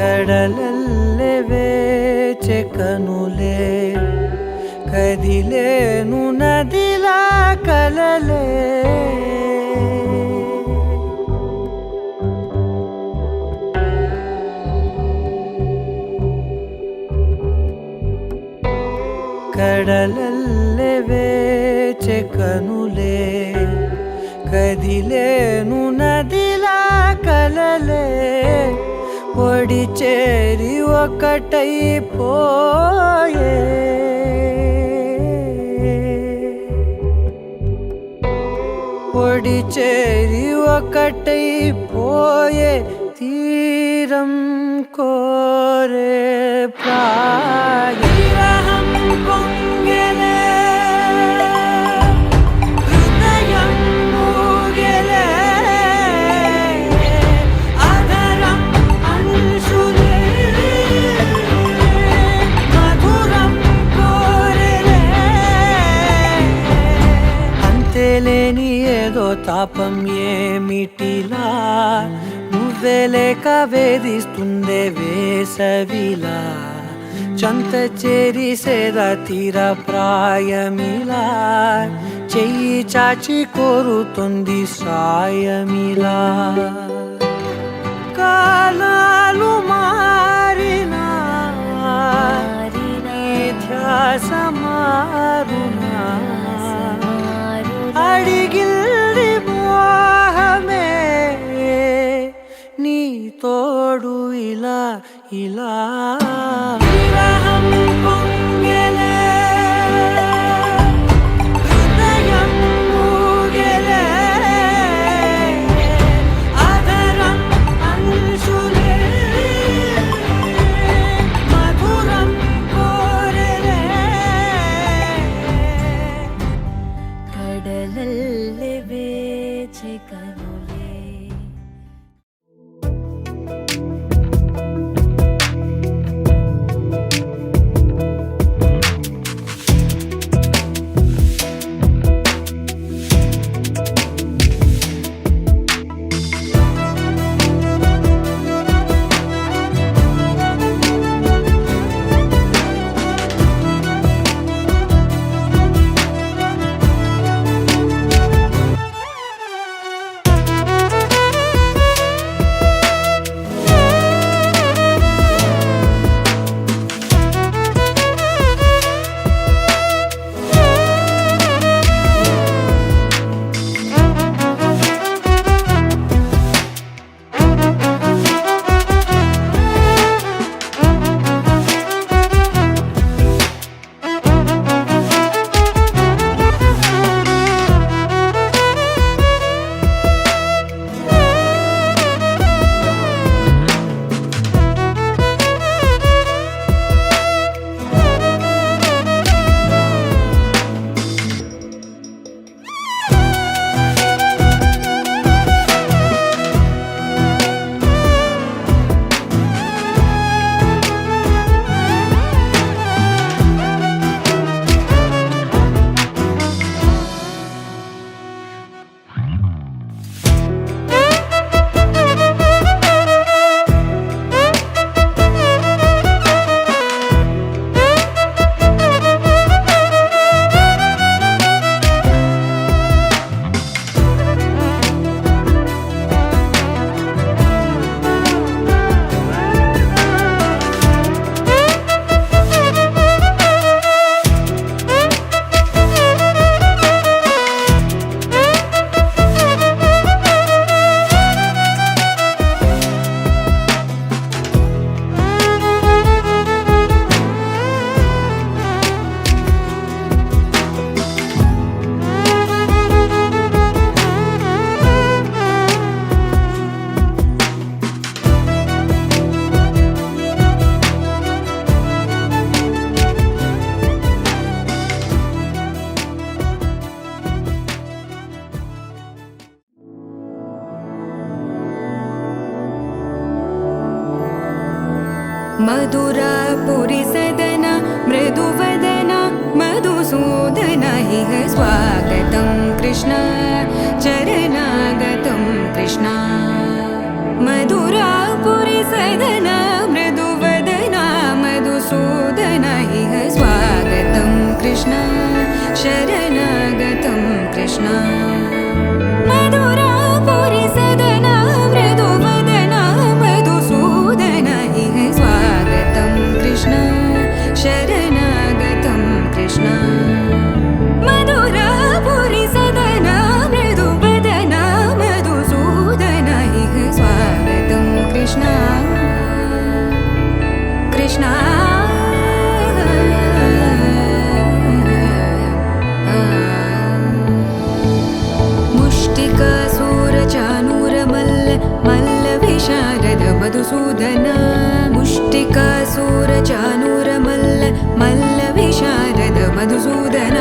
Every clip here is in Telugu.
కడలల్లె వేచె కనులే కదిలేను నదిలా కలలే కడలల్లె వేచె కనులే కదిలేను నదిలా కలలే ఒడి చేరి ఒకటైపోయే ఒడి చేరి ఒకటైపోయే తీరం కోరే ప్రాయం పొంగెలే హృదయం మూగెలే అధరం అంశులే మధురం కోరెలే అంతేలేని ఏదో తాపం ఏమిటిలా నువ్వే లేక వేధిస్తుందే వేసవిలా చంత చేరి సేద తీర ప్రాయమిలా చెయ్యి చాచి కోరుతుంది సాయమిలా కాలాలు మారినా ధ్యాస మారునా అడిగిల్ది మోహమే నీ తోడు ఇలా ఇలా విరహం పొంగెలే హృదయం మూగెలే అధరం అంశులే మధురం కోరెలే కడలల్లె వేచె కనులే मधुरापुरी सदन मृदुवदन मधुसूदन इह स्वागतं कृष्ण चरणागतं कृष्ण मधुरापुरी सदन कृष्ण मधुरापुरी सदना मृदुवदना मधुसूदन इह स्वागतं कृष्ण शरणागतं कृष्ण मधुरापुरी सदना मृदुवदना मधुसूदन इह स्वागतं कृष्ण कृष्ण मुष्टिकासूरचानूरमल्ल मल्लविशारद मधुसूदन मुष्टिकासूरचानूरमल्ल मल्लविशारद मधुसूदन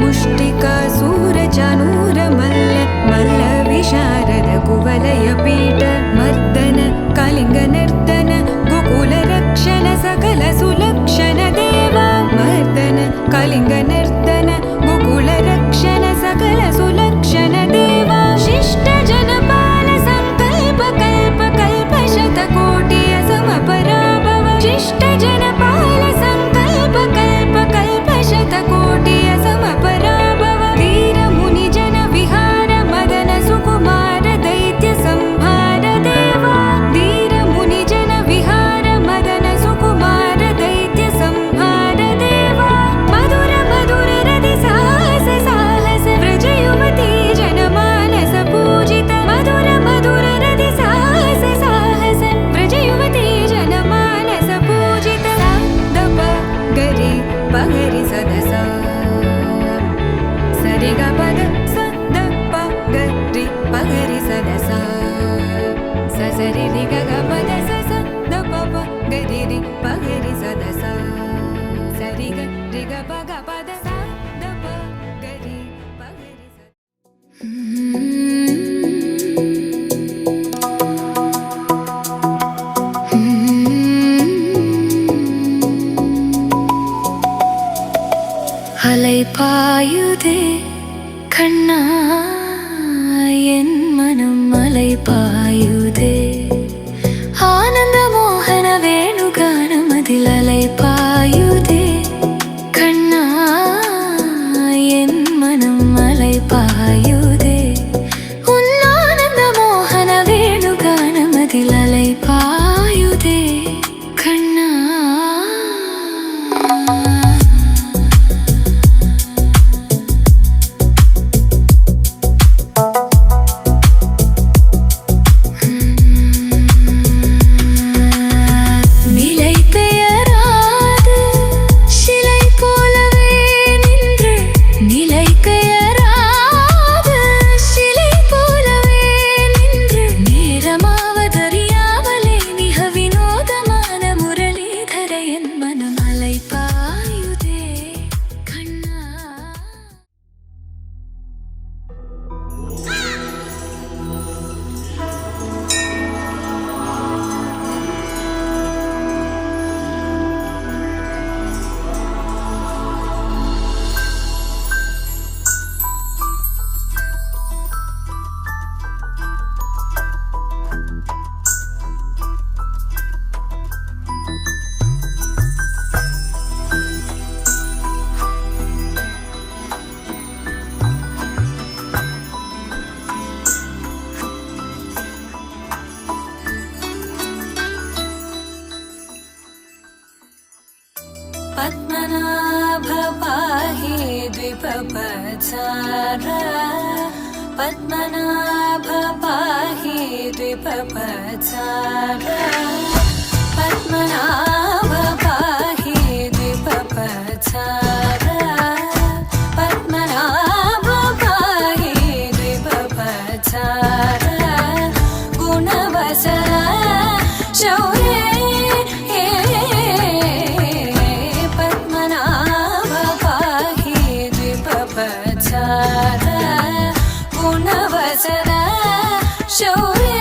मुष्टिकासूरचानूरमल्ल मल्लविशारद कुवलयपीठ मर्दन कलिङ्गनर्दन गोकुलरक्षण सकल सुलक्षण देवा मर्दन कलिङ्गनर्दन गोकुलरक्षण सकल सुलक्षण देवा शिष्ट जनपाल संकल्प कल्प कल्प शतकोटि असमपराभव शिष्ट जनपाल संकल्प कल्प कल्प शतकोटि असमपराभव वीर मुनि जन विहार मदन सुकुमार दैत्य संहार देवा वीर मुनि जन विहार मदन सुकुमार दैत्य संहार देवा मधुर मधुर रति साहस साहस व्रज युवती जनमानस पूजित मधुर मधुर रति साहस साहस व्रज युवती जनमानस पूजित दप गरि पगरि सदसा सरि ग पद स द प गरि पगरि सदसा स सरि रि ग ग पद स स द प प गरि रि पगरि सदसा सरि ग रि ग प ग पद स द प गरि पगरि அலை பாயுதே கண்ணா என் மனம் அலை பாயுதே ஆனந்த மோகன வேணுகானம் அதில் அலை பாயுதே கண்ணா என் மனம் அலை பாயுதே உன் ஆனந்த மோகன வேணுகானம் அதில் அலை பாயுதே கண்ணா நிலை பெயராது சிலை போலவே நின்று நிலை பெயராது சிலை போலவே நின்று நேரமாவதறியாமலே மிக வினோதமான முரளிதர என் மனம் அலை பாயுதே கண்ணா पद्मनाभ पाहि द्विपपचार पद्मनाभ पाहि द्विपपचार पद्मनाभ पाहि द्विपपचार पद्मनाभ पाहि द्विपपचार गुणवसर शौर्ये पद्मनाभ पाहि द्विपपचार गुणवसर शौर्ये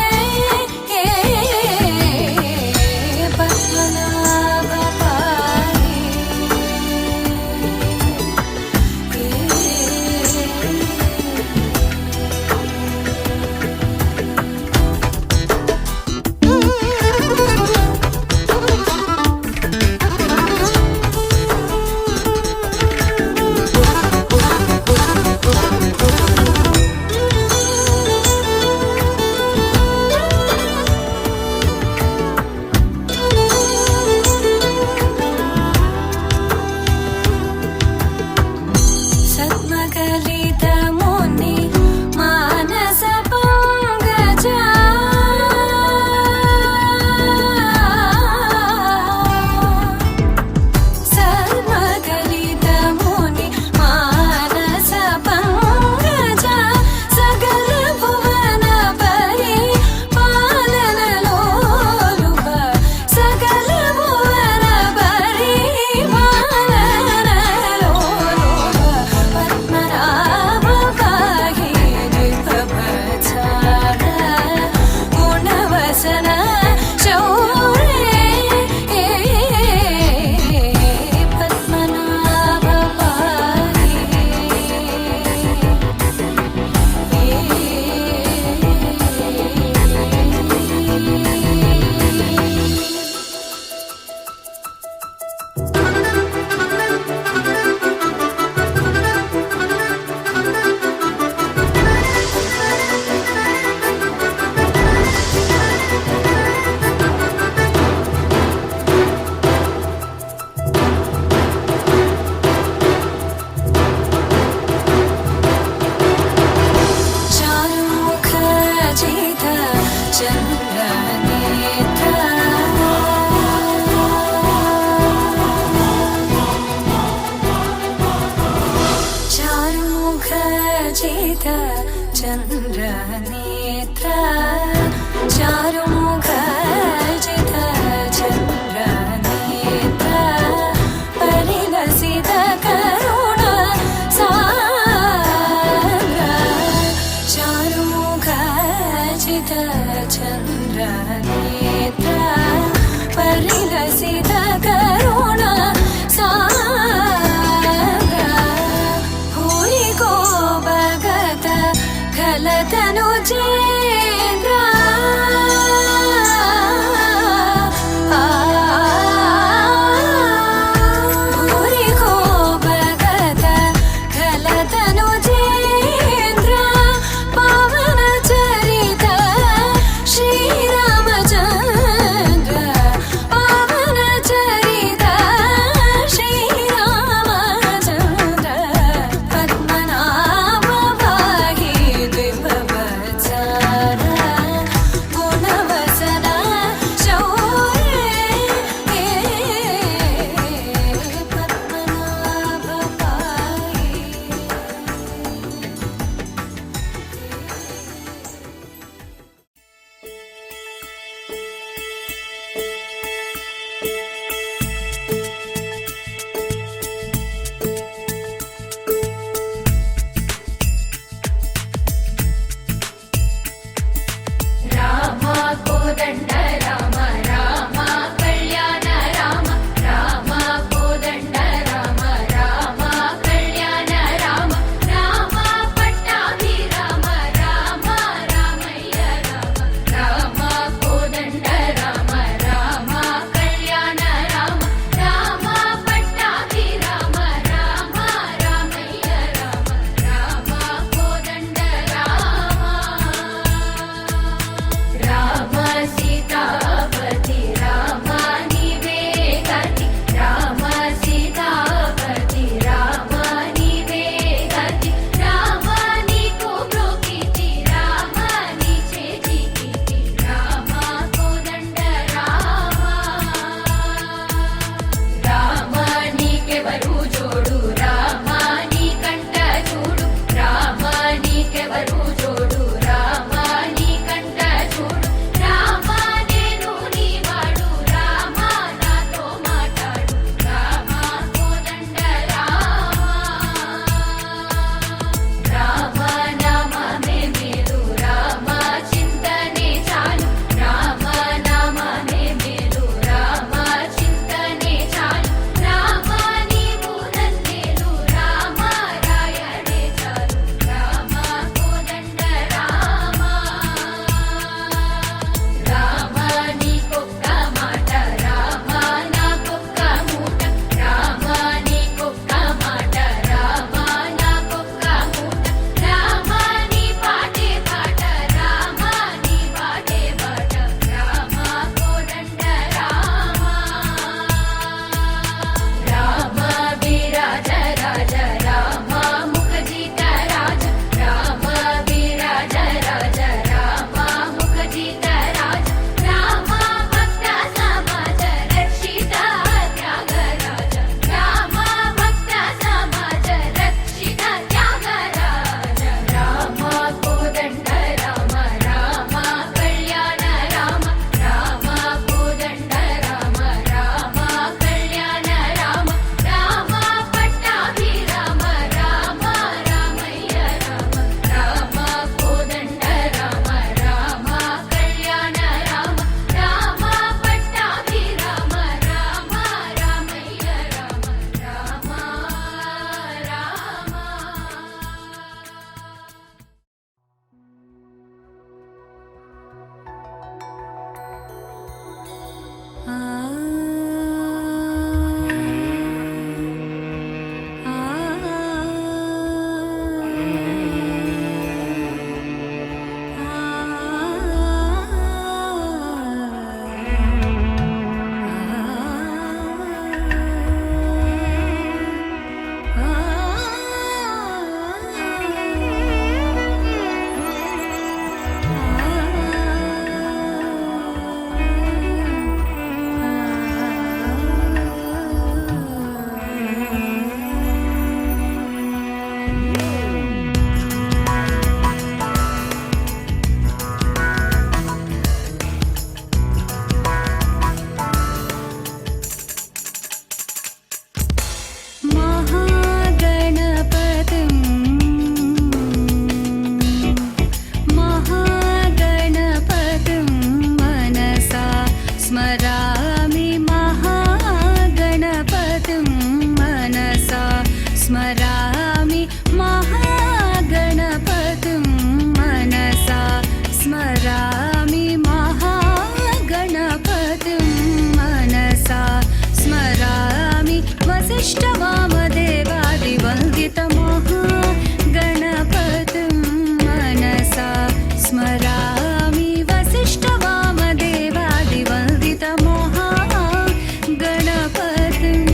स्मरामि महागणपतिं मनसा स्मरामि महागणपतिं मनसा स्मरामि महागणपतिं मनसा स्मरामि वसिष्ठवामदेवादिवन्दितमहागणपतिं मनसा स्मरामि वसिष्ठवामदेवादिवन्दितमहागणपतिम्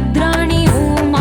सर्वाणि ॐ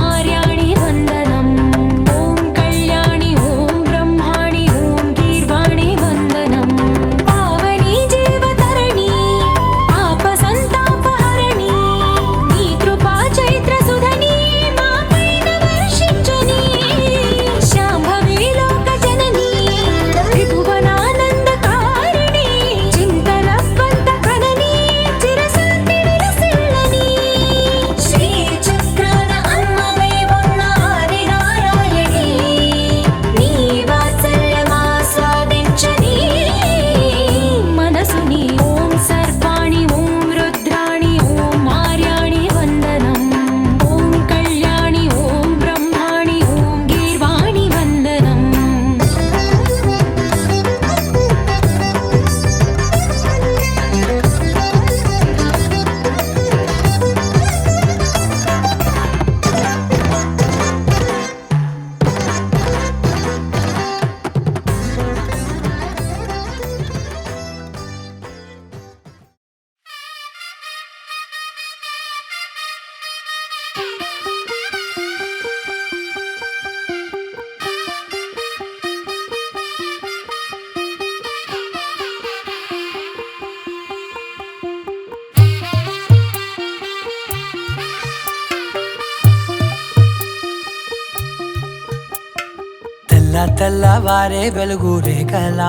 తెల్ల తెల్లవారే వెలుగు రేఖలా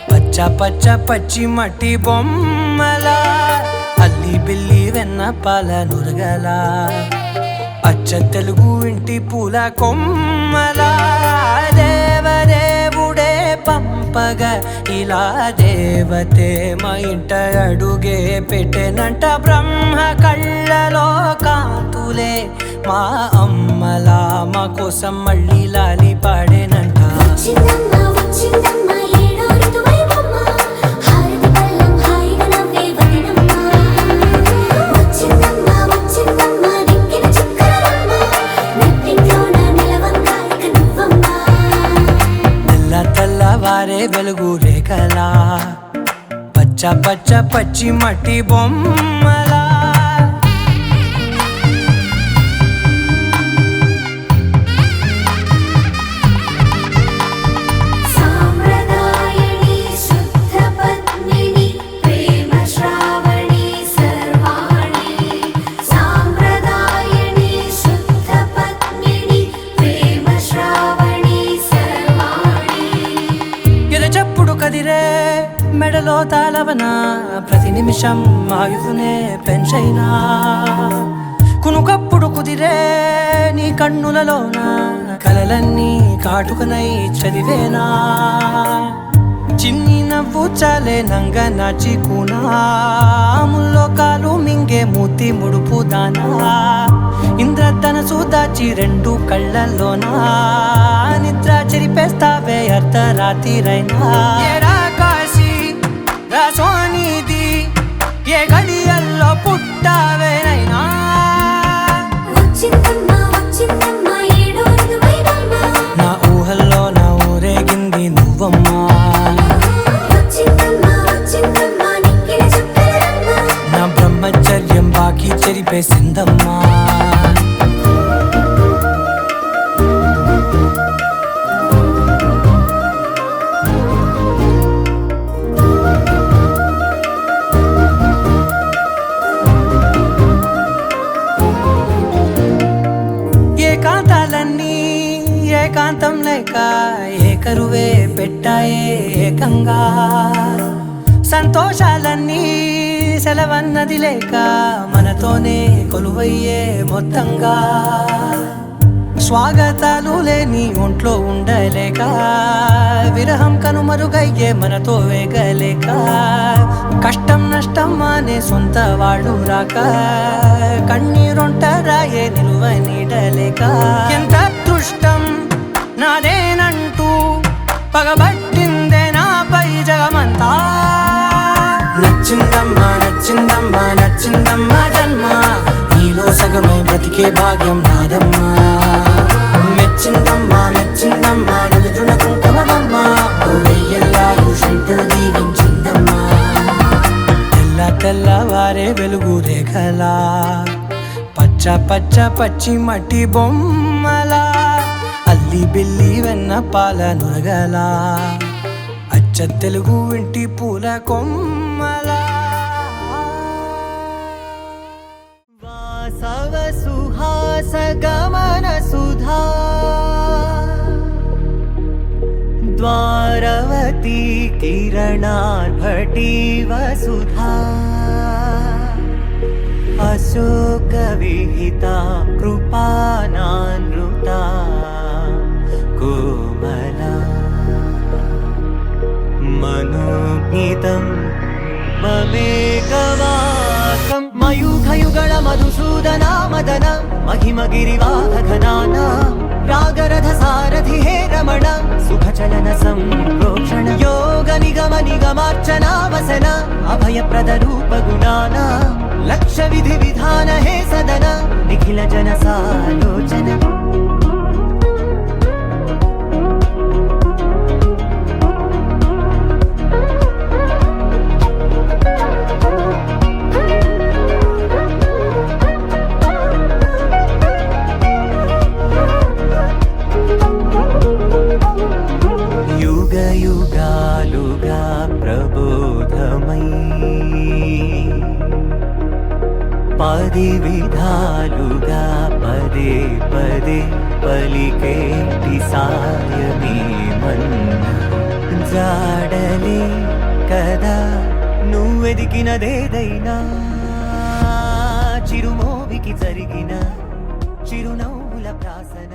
పచ్చ పచ్చ పచ్చి మట్టి బొమ్మలా అల్లి బిల్లి వెన్న పాల నురగలా అచ్చ తెలుగు ఇంటి పూల కొమ్మలా దేవదేవుడే పంపగా ఇలా దేవతే మా ఇంట అడుగే పెట్టెనంట బ్రహ్మ కళ్ళలో కాంతులే మా అమ్మలా మా కోసం మళ్ళీ లాలి పాడేనంట వచ్చిందమ్మా వచ్చిందమ్మా ఏడో ఋతువైవమ్మ హారతి పళ్ళం హాయిగా నవ్వే వదినమ్మ వచ్చిందమ్మా వచ్చిందమ్మా నెక్కిన చుక్కలమ్మ నెట్టింట్లోన నిలవంగా ఇక నువ్వమ్మా తెల్ల తెల్లవారే వెలుగు రేఖలా పచ్చ పచ్చ పచ్చి మట్టి బొమ్మలా సాంప్రదాయని శుద్ధ పద్మిని ప్రేమ శ్రావణి సర్వాణి సాంప్రదాయని శుద్ధ పద్మిని ప్రేమ శ్రావణి సర్వాణి ఎరచప్పుడు కదిరే మెడలో తాళవన ప్రతి నిమిషం ఆయుధునే పెంచైనా కునుకప్పుడు కుదిరే నీ కన్నులలోన కలలన్నీ కాటుకనై చదివేనా చిన్ని నవ్వు చాలే నంగ నాచికునాముల్లో కాలు మింగే మూతి ముడుపు దానా ఇంద్రధనసు దాచి రెండు కళ్ళల్లోనా నిద్ర చెరిపేస్తావే అర్ధరాత్రిరైనా ఏరా కాశీ రా సోనిది ఏ గడియల్లో పుట్టావేనైనా వచ్చిందమ్మా వచ్చిందమ్మా ఏడో ఋతువైవమ్మ నా ఊహల్లో నా ఊరేగింది నువ్వమ్మా వచ్చిందమ్మా వచ్చిందమ్మా నెక్కిన చుక్కలమ్మ నా బ్రహ్మచర్యం బాకీ చెరిపేసిందమ్మా ఏకాంతాలన్నీ ఏకాంతం లేక ఏకరువే పెట్టాయే ఏకంగా సంతోషాలన్నీ సెలవన్నది లేక మనతోనే కొలువయ్యే మొత్తంగా స్వాగతాలు లేని ఒంట్లో ఉండలేక విరహం కనుమరుగయ్యే మనతో వేగలేక కష్టం నష్టం అనే సొంత వాళ్ళు రాక కన్నీరొంటరాయే నిలువ నీడలేక ఎంత అదృష్టం నాదేనంటూ పగబట్టిందే నాపై జగమంతా నచ్చిందమ్మా నచ్చిందమ్మా నచ్చిందమ్మా జన్మ నీలో సగమై బ్రతికే భాగ్యం నాదమ్మా మెచ్చిందమ్మా మెచ్చిందమ్మా నుదుటిన కుంకుమమ్మా వెయ్యల్లాలు శంకరు దీవించిందమ్మా తెల్ల తెల్లవారే వెలుగు రేఖలా పచ్చ పచ్చ పచ్చి మట్టి బొమ్మలా అల్లి బిల్లి వెన్న పాల నురగలా అచ్చ తెలుగు ఇంటి పూల కొమ్మలా వాసవ సుహాస గమన సుధా ద్వారవతి కిరణార్భటి వసుధా అశోక విహిత కృపానానృతా కోమలా మనోజ్ఞితం మమేకవాకం మయూఖయుగళ మధుసూదనా మదన మహిమ గిరివాహఘనాన రాగరథ సారథి హే రమణ సుఖచలన సంప్రోక్షణ యోగ నిగమ నిగమార్చనా వసన అభయప్రద రూప గుణాన లక్ష విధి విధాన హే సదన నిఖిల జన సాలోచన యుగాలుగా ప్రబోధమై పది విధాలుగా పదే పదే పలికేటి సాయమేమన్నా జాడలే కదా నువ్వెదికినదేదైనా చిరుమోవికి జరిగిన చిరునవ్వుల ప్రాసన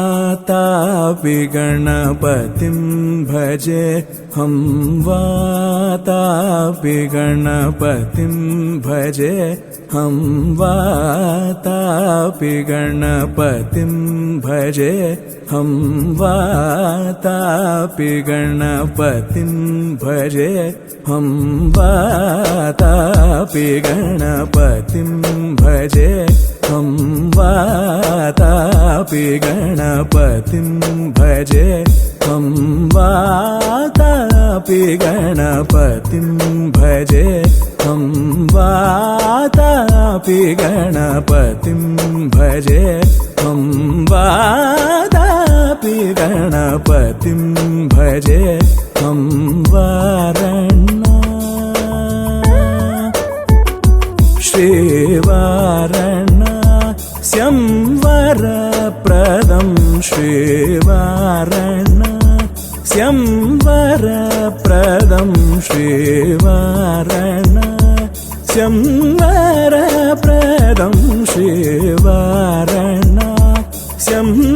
वातापि गणपतिं भजे हम वातापि गणपतिं भजे हम वातापि गणपतिं भजे हम वातापि गणपतिं भजे हम वातापि गणपतिं भजे हम वातापि गणपतिं भजे हम वातापि गणपतिं भजे हम वातापि गणपतिं भजे हम वातापि गणपतिं भजे हम वारणा श्रीवारणा स्यंवरप्रदं श्रीवारणा स्यंवरप्रदं श्रीवारणा स्यंवरप्रदं श्रीवारणा स्यंवरप्रदं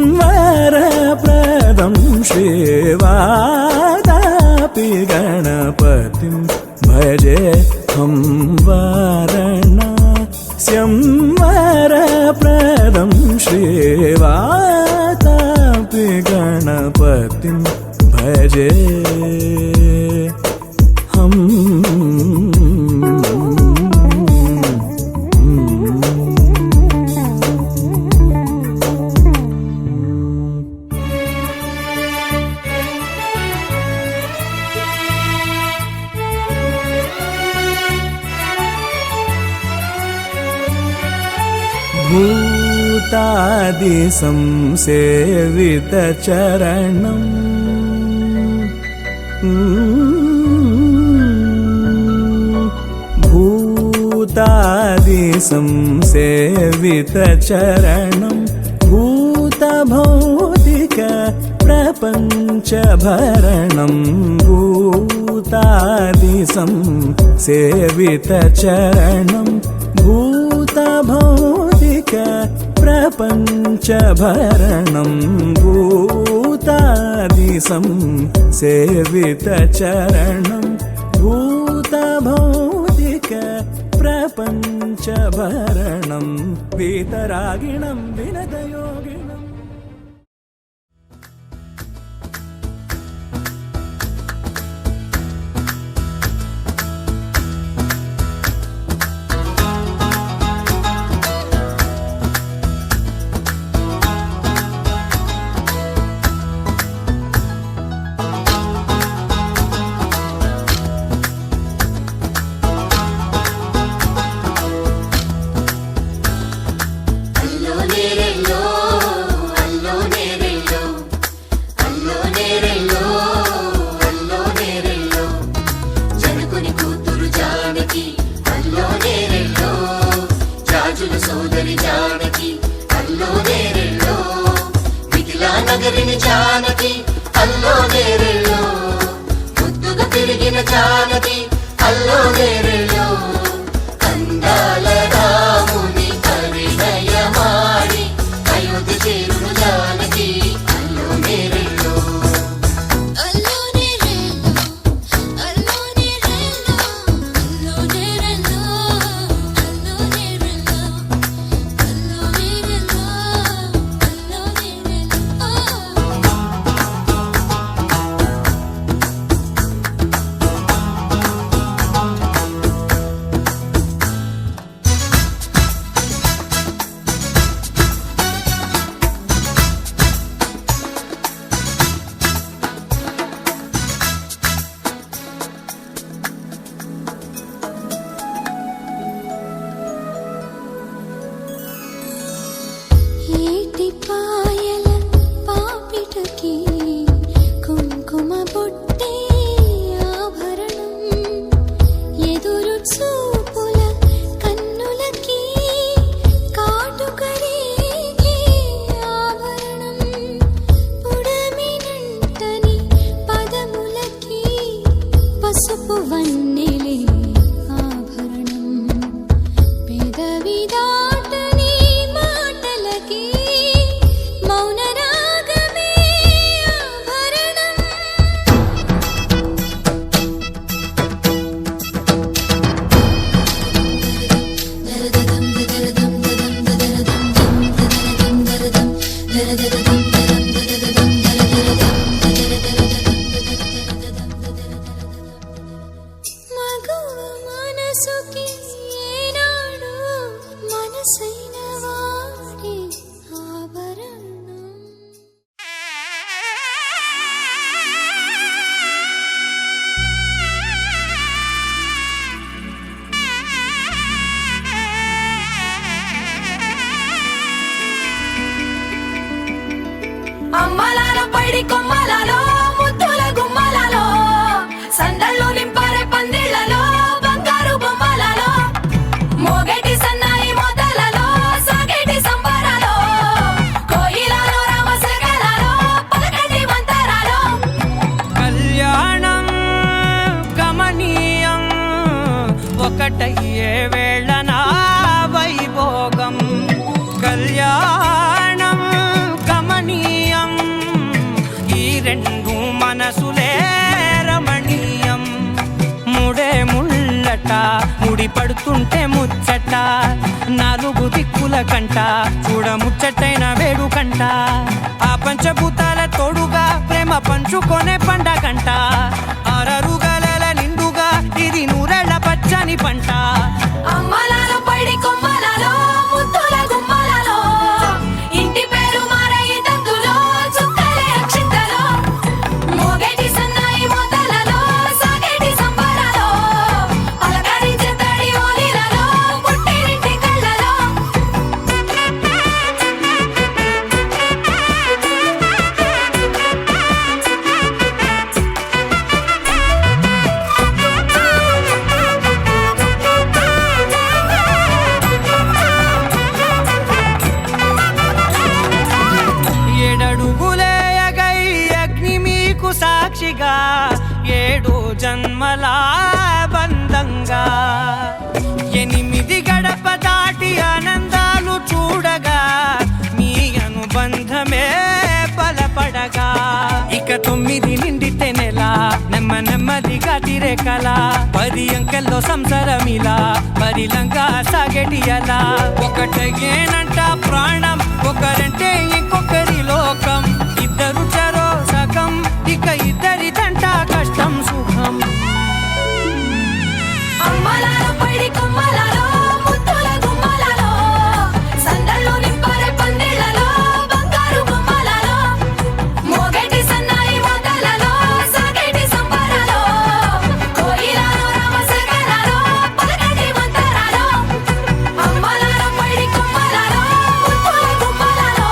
श्रीवातापि गणपतिं भजे हम वारणा स्यंवरप्रदं श्रीवातापि गणपतिं भजे हम भूतादिसंसेवितचरणं भूतभौतिक प्रपञ्चभरणं भूतादिसंसेवितचरणं भूतभौतिक प्रपञ्चभरणं भूतादिसंसेवितचरणं भूतभौतिक प्रपञ्चभरणं वीतरागिणं विनतयोगिनम् అల్లో నేరెల్లో చేరును సోదరి జానకి అల్లో నేరెళ్ళో మిథిలా నగరిని జానకి అల్లో నేరెళ్ళో ముద్దుగా పెరిగిన జానకి అల్లో నేరెళ్ళో కందాల రాముని పరిణయమాడి అయోధ్య చేరును జానకి అల్లో నేరెళ్ళో పాయల పాపిటకి కుంకుమ బొట్టే ఆభరణం ఎదురు చూపుల కన్నులకి కాటుకరేగే ఆభరణం పుడమినంటని పదములకి పసుపు వన్నెలే ఆభరణం పెదవి దాటని మాటలకి మౌన రాగమే ఆభరణం మగువ మనసుకి ఏనాడు మనసైన వాడే ఆభరణం అమ్మలాల పైడి కొమ్మలలో ముద్దుల గుమ్మలలో సందళ్ళు నింపరే పందిళ్లలో బంగారు బొమ్మలలో మోగేటి సన్నాయి మోతలలో సాగేటి సంబరాలో కోయిలలో రామశకలలో పలకటి మంతరాలో కళ్యాణం గమనీయం ఒకటయ్యే వేళ నా వైభోగం కళ్యాణం గమనీయం ఈ రెండు మనసులే రమణీయం ముడే ముళ్ళట ముడి పడుతుంటే ముచ్చట నాలుగు దిక్కుల కంట చూడ ముచ్చటైన వేడుకంట ఆ పంచభూతాల తోడుగా ప్రేమ పంచుకొనే పండగంట ఆరరుగల నిండుగా ఇది నూరెళ్ళ పచ్చని పంట అమ్మలాల పైడి కొమ్మలలో ముద్దుల గుమ్మలలో ఇంటి పేరు మారయి తందులో చుక్కలే అక్షింతలో మోగేటి సన్నాయి మోతలలో సాగేటి సంబరాలో పలకరించే తడి ఓలిలలో పుట్టినింటి కళ్ళలో ఏడడుగులేయగై అగ్ని మీకు సాక్షిగా ఏడు జన్మల బంధంగా 8 గడప దాటి ఆనందాలు చూడగా మీ అనుబంధమే బలపడగా ఇక 9 నిండితే నెల నెమ్మదిగా తిరే కల 10 అంకెల్లో సంసారమిలా పరిలంగా సాగేటి అలా ఒకటేనంట ప్రాణం ఒకరంటే ఇంకొకరి లోకం ఇద్దరు చరో సగం ఇక ఇద్దరిదంట కష్టం సుఖం అమ్మలాల పైడి కొమ్మలలో ముద్దుల గుమ్మలలో సందళ్ళు నింపరే పందిళ్లలో బంగారు బొమ్మలలో మోగేటి సన్నాయి మోతలలో సాగేటి సంబరాలో కోయిలలో రామశకలలో పలకటి మంతరాలో అమ్మలాల పైడి కొమ్మలలో ముద్దుల గుమ్మలలో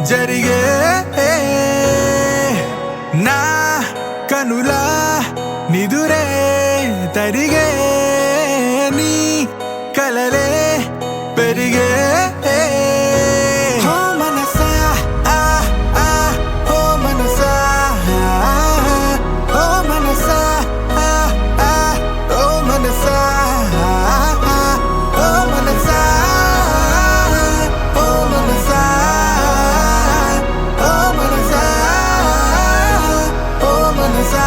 జరిగే నా కనులా నిదురే తరిగే నీ కలలే పెరిగే ఓ మనసా ఆ ఆ ఓ మనసా ఓ మనసా ఆ ఆ ఓ మనసా ఓ మనసా ఓ మనసా ఓ మనసా ఓ మనసా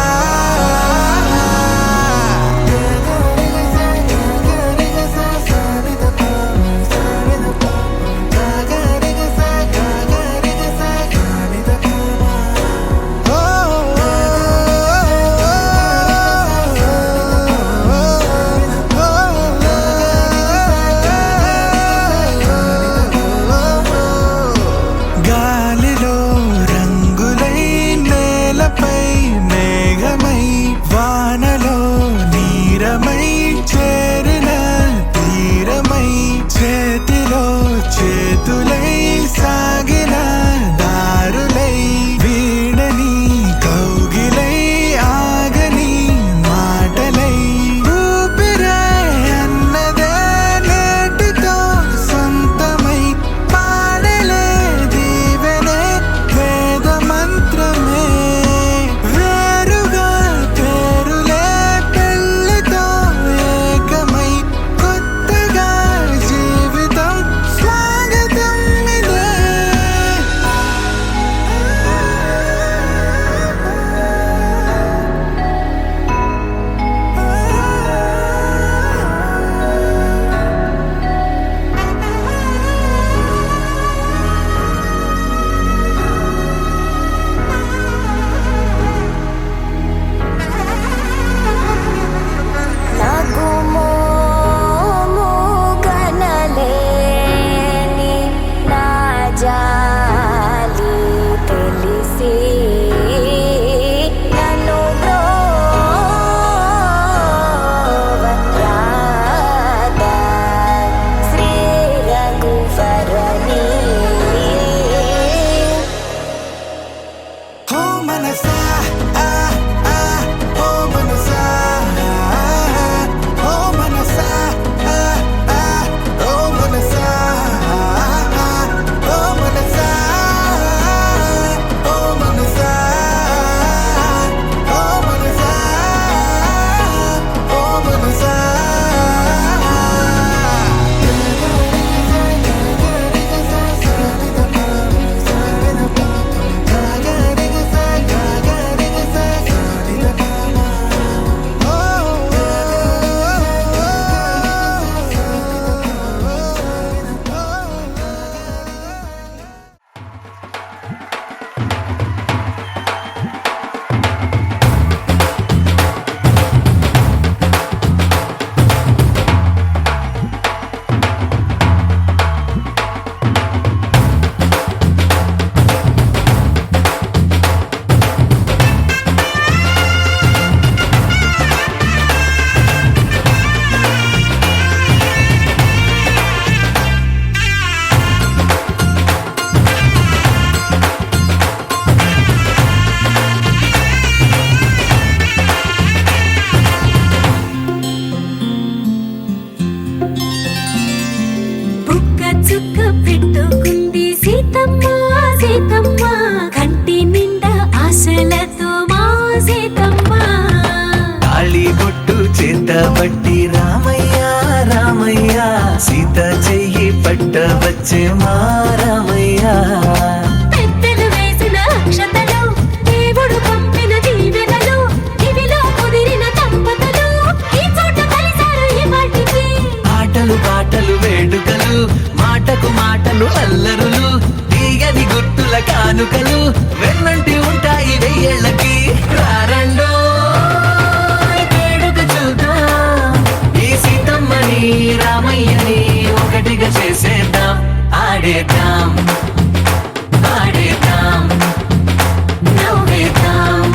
గాలిలో రంగులై నేలపై మేఘమై వానలో నీరమై చేరిన తీరమై చేతిలో చేతులై సాగిన దారులై వీడని కౌగిలై ఆగని మాటలై ఊపిరే అన్నదే నేటితో సొంతమై పాడలే దీవెనే వేద మంత్రమే వేరుగా పేరులే పెళ్ళితో ఏకమై కొత్తగా జీవితం స్వాగతం ఇదే నగుమోము కనలేని నా జాలి తెలిసి నన్ను బ్రోవరాదా శ్రీ రఘువరని ఓ మనసా ఆ ఆ ఓ మనసా ఓ మనసా ఆ ఆ ఓ మనసా ఓ మనసా ఓ మనసా ఓ మనసా ఓ మనసా బుక్క చుక్క పెట్టుకుంది సీతమ్మ సీతమ్మ కంటి నిండా ఆశలతో మా సీతమ్మ తాళి బొట్టు చేతబట్టి రామయ్య రామయ్య సీత చెయ్యి పట్ట వచ్చే మా రామయ్య పెద్దలు వేసిన అక్షతలు దేవుడు పంపిన దీవెనలు ఇవిలో కుదిరిన దంపతులు ఈ చోట కలిసారు ఈ వాటికి ఆటలు పాటలు వేడుకలు మాటకు మాటలు అల్లరులు తీయని గుర్తుల కానుకలు వెన్నంటి ఉంటాయి వెయ్యేళ్ళకి రారండో వేడుక చూద్దాం ఈ సీతమ్మని రామయ్యని ఒకటిగా చేసేద్దాం ఆడేద్దాం ఆడేద్దాం నవ్వేద్దాం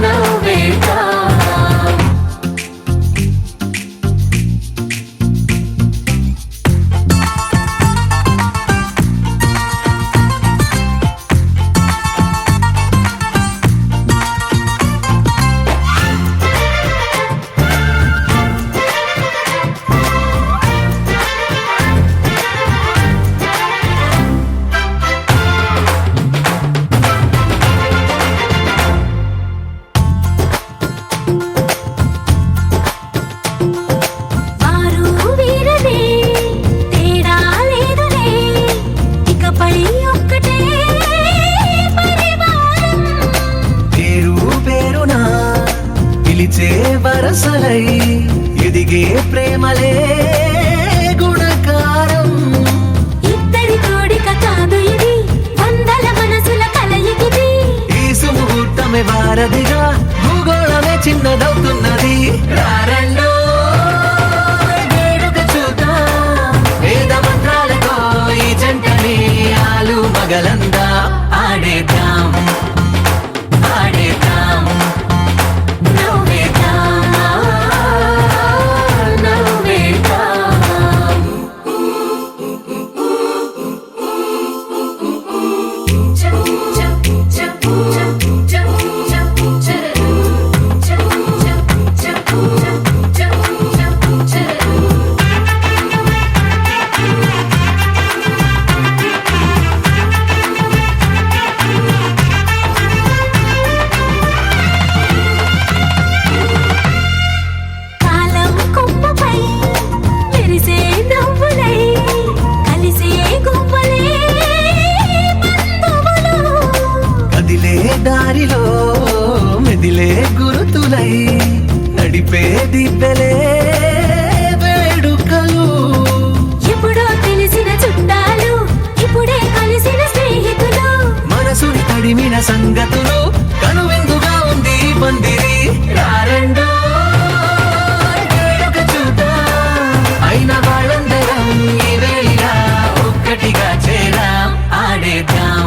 నవ్వేద్దాం సంగతులు కనువిందుగా ఉంది ఈ పందిరి. రారెండో వేడుక చూద్దాం, అయిన వాళ్ళందరం ఈ వేళ ఒక్కటిగా చేరాం. ఆడేద్దాం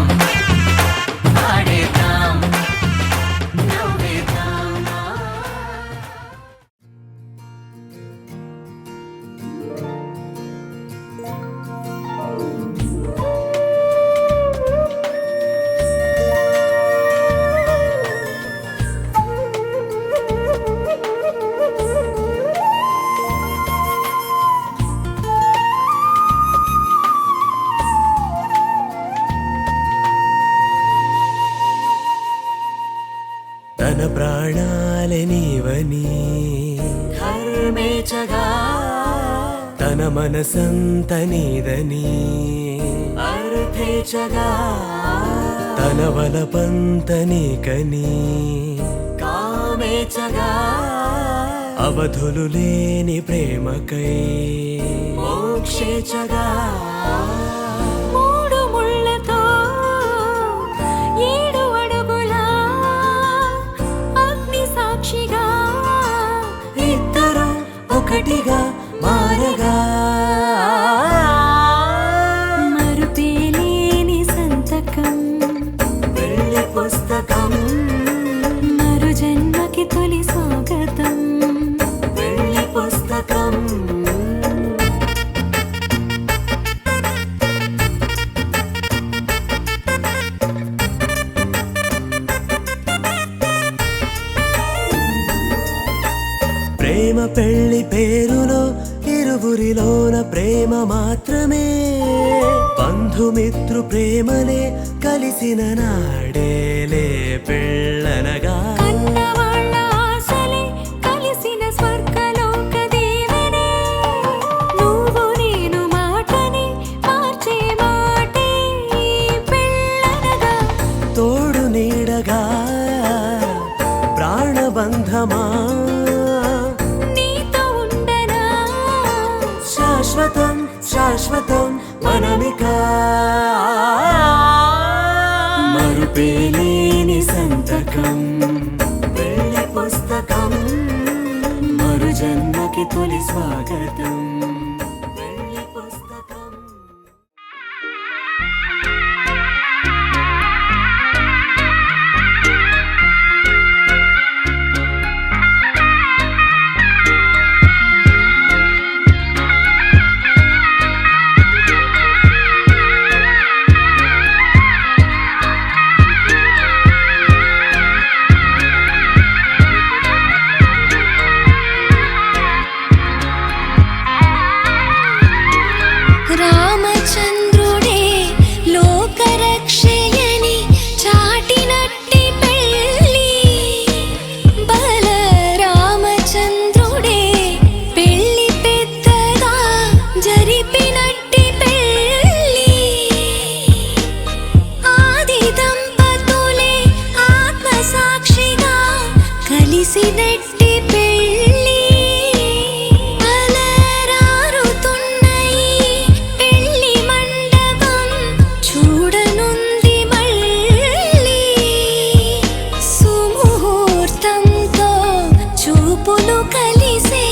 ఆడేద్దాం నవ్వేద్దాం. తన ప్రాణాలే నీవని ధర్మేచగా తన మనసంత నీదని అర్థేచగా తన వలపంత నీకని కామేచగా అవధులు లేని ప్రేమకై మోక్షేచగా మూడు ముళ్ళతో 7 అడుగుల అగ్ని సాక్షిగా ఇద్దరు ఒకటిగా మారగా మరుపేలేని సంతకం పెళ్లి పుస్తకం మరు జన్మకి తొలి స్వాగతం. పెళ్లి పుస్తకం ప్రేమ పెళ్లి పేరులో ఇరువురిలోన ప్రేమ మాత్రమే బంధుమిత్రు ప్రేమలే కలిసిన నాడేలే పెళ్ళనగా కన్నవాళ్ళ ఆశలే కలిసిన స్వర్గలోక దీవెనే. నువ్వు నేను మాటని మార్చే మాటే పెళ్ళనగా. తోడు నీడగా ప్రాణబంధమా నీతో ఉండనా శాశ్వతం శాశ్వతం మనమిక మరుపేలేని సంతకం పెళ్లి పుస్తకం మరు జన్మకి తొలి స్వాగతం. పెళ్లి పుస్తకం రామచంద్రుడే లోకరక్షయని చాటినట్టి పెళ్ళి. బల రామచంద్రుడే పెళ్ళి పెద్దగా జరిపినట్టి పెళ్ళి. ఆది దంపతులే ఆత్మసాక్షిగా కలిసినట్టి పెళ్ళి. అలరారుతున్న ఈ పెళ్ళి మండపం చూడనుంది మళ్ళీ. సుముహూర్తంతో చూపులు కలిసే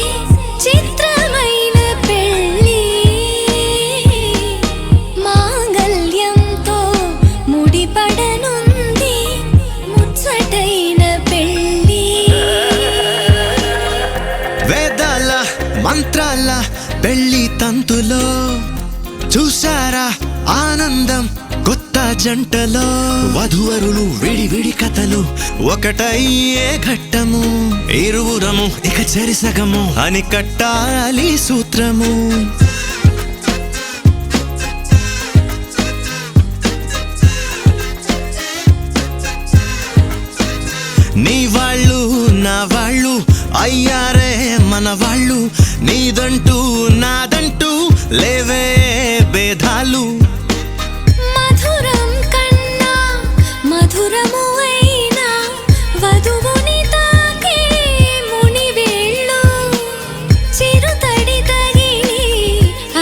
చిత్రమైన పెళ్ళి. మాంగళ్యంతో ముడిపడనుంది ముచ్చటైన పెళ్ళి. వేదాల మంత్రాల పెళ్లి తంతులో చూసారా ఆనందం కొత్త జంటలో వధువరులు విడి కథలు ఒకటయ్యే ఘట్టము ఇరువురము ఇక చెరిసగము అని కట్టాలి సూత్రము. నీ వాళ్ళు నా వాళ్ళు అయ్యారే మన వాళ్ళు నీదంటూ నాదంటూ లేవే భేదాలు. మధురం కన్నా మధురము అయినా వధువుని తాకే మునివేళ్ళు. చిరుతడి తగిలి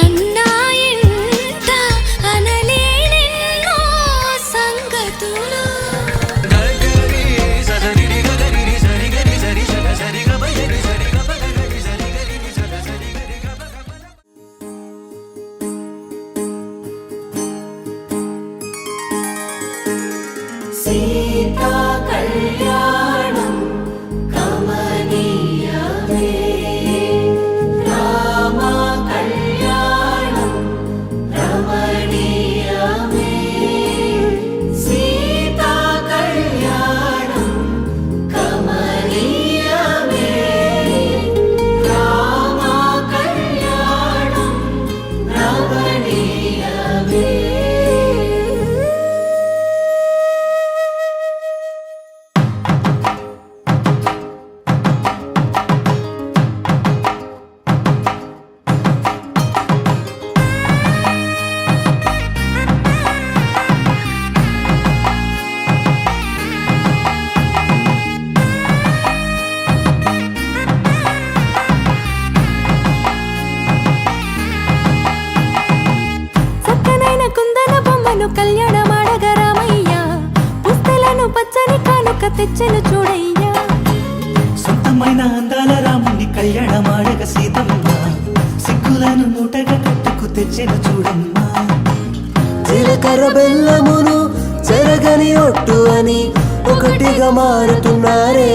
అన్నాయంట అనలేనెన్నో సంగతులు. నిన్ను కళ్యాణమాడగ రామయ్య పుస్తలను పచ్చని కానుక తెచ్చెను చూడయ్యా సొంతమైన అందాల రాముని కళ్యాణమాడగ సీతమ్మ సిగ్గులను మూటగా కట్టుకు తెచ్చెను చూడమ్మా జీలకర్ర బెల్లమును చెరగని ఒట్టు అని ఒకటిగా మారుతున్నారే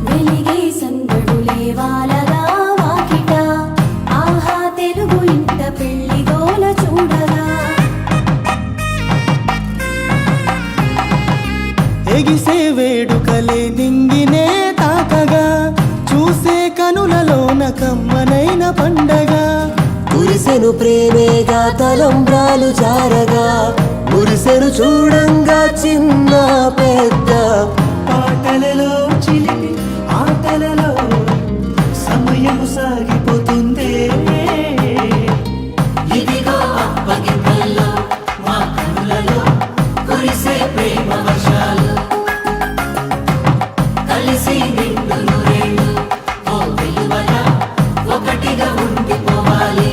వెలిగే సందడులే వాలగా వాకిట ఆహా తెలుగు ఇంట పెళ్లి గోల చూడగా ఎగిసే వేడుకలే నింగినే తాకగా చూసే కనులలోన కమ్మనైన పండగ కురిసెను ప్రేమేగా తలంబ్రాలు జారగా మురిసెను చూడంగా చిన్న పెద్ద పాటలలో చిలిపి ఆటలలో సమయము సాగిపోతుందే ఇదిగో అప్పగింతల్లో మా కనులలో కురిసే ప్రేమ వర్షాలు కలిసి నిండు నూరేళ్ళు ఓ వెలువల ఒకటిగా ఉండిపోవాలి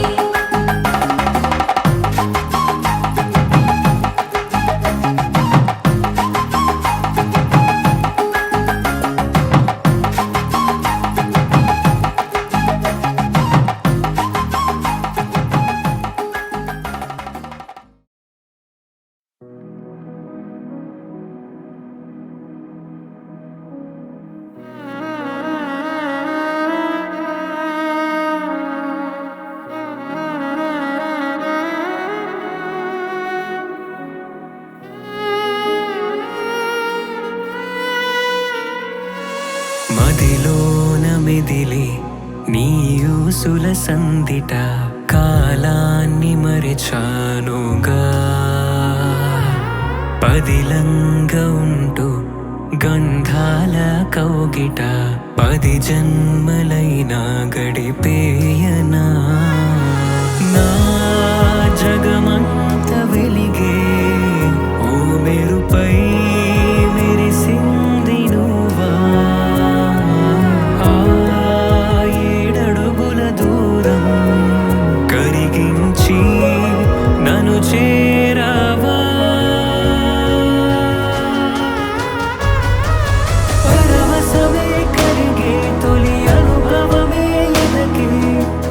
మదిలోన మెదిలి నీ యూసుల సందిట కాలాన్ని మరిచానుగా పదిలంగా ఉంటూ గంధాల కౌగిట 10 జన్మలైనా గడిపేయనా నా జగమంత వెలిగే ఓ మెరుపై మెరిసింది నువ్వా ఆ 7 అడుగుల దూరం కరిగించి నన్ను చేరావా పరవశమే కరిగే తొలి అనుభవమే ఎదకే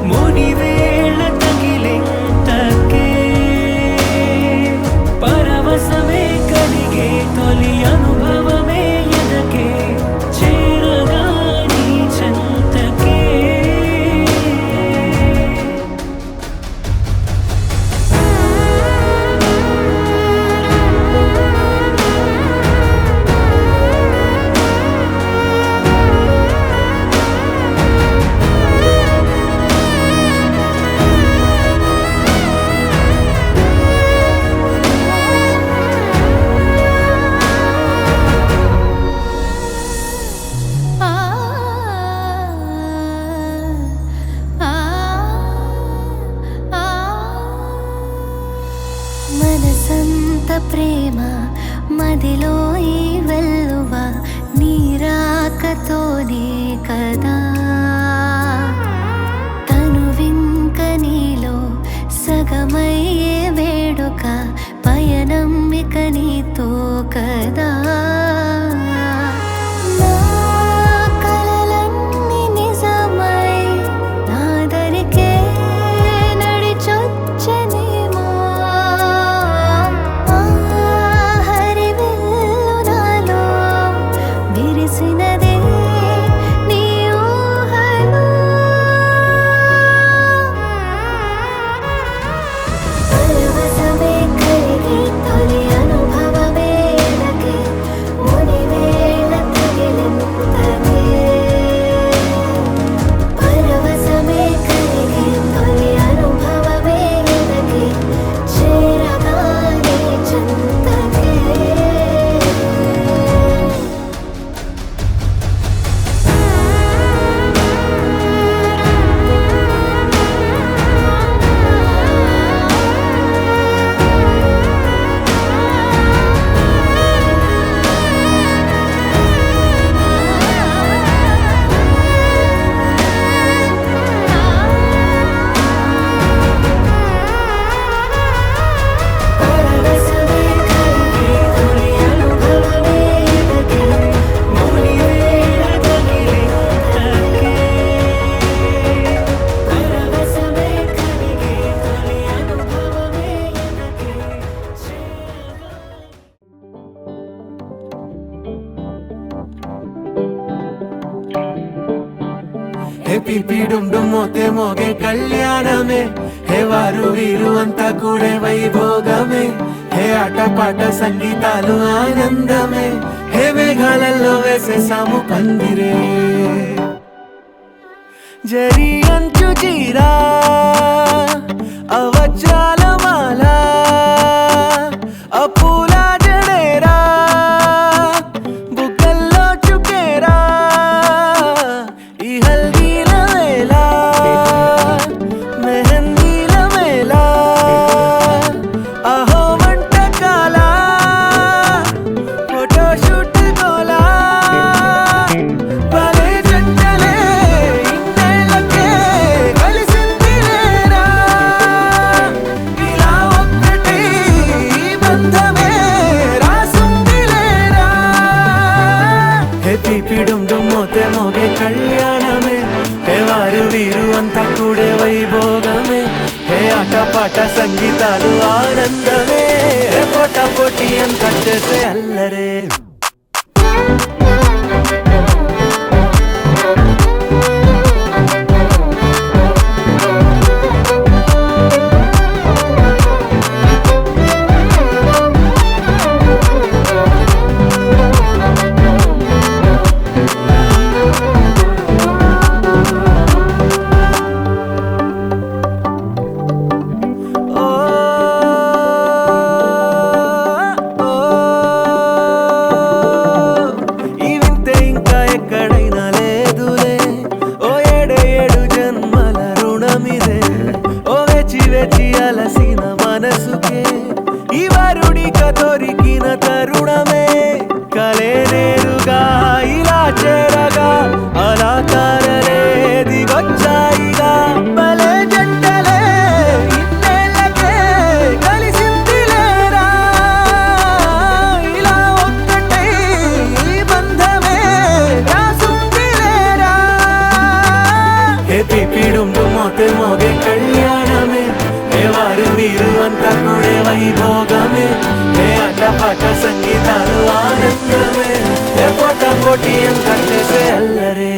మునివేళ తగిలింతకే పరవశమే కలిగే తొలి అనుభవమే ఎదకే చేరగా నీ చెంతకే మనసంత ప్రేమ మదిలో ఈ వెల్లువ నీరాకతోనే కదా తను వింక నీలో సగమయ్యే వేడుక పయనం ఇక నీతో కదా నా కలలన్నీ నిజమై నా దరికే నడిచొచ్చనేమో ఆ హరివిల్లు నాలో విరిసినదే నీ ఊ డుమ్ డుమ్ మోతే మోగే కళ్యాణమే హే వారు వీరు అంతా కూడే వైభోగమే హే ఆటపాట సంగీతాలు ఆనందమే హే మేఘాలలో వేసేసాము పందిరే జరి అంచు చీరా అవజ్రాల మాల అపూల జడేరా బుగ్గల్లో చుకేరా ఈ హల్దీల వేళ మెహందీల వేళ అహో వంటకాల ఫోటోషూట్ గోలా భలే జంటలే ఇన్నేళ్ళకే కలిసిందిలేరా ఇలా ఒక్కటి బంధమే రాసుందిలేరా హే పీపీ డుమ్ డుమ్ మోతే మోగే కళ్యాణమే హే వారు వీరు అంతా కూడే వైభోగమే హే ఆటపాట సంగీతాలు ఆనందమే హే పోటా పోటీ అంతా చేసే అల్లరే ఈ వింతే ఇంకా ఎక్కడైనా లేదులే ఓ ఏడే ఏడు జన్మల రుణమిదే ఓ వేచి వేచి అలసిన మనసుకే ఈ వరుడిక దొరికిన తరుణమే కలే నేరుగా ఇలా చేరగా అలా కారలే దిగొచ్చాయిగా భలే జంటలే ఇన్నేళ్ళకే కలిసిందిలేరా ఇలా ఒక్కటై ఈ బంధమే రాసుందిలేరా హే పీపీ డుమ్ డుమ్ మోతే మోగే కళ్యాణమే హే వారు వీరు అంతా కూడే వైభోగమే హే ఆటపాట సంగీతాలు ఆనందమే హే పోటా పోటీ అంతా చేసే అల్లరే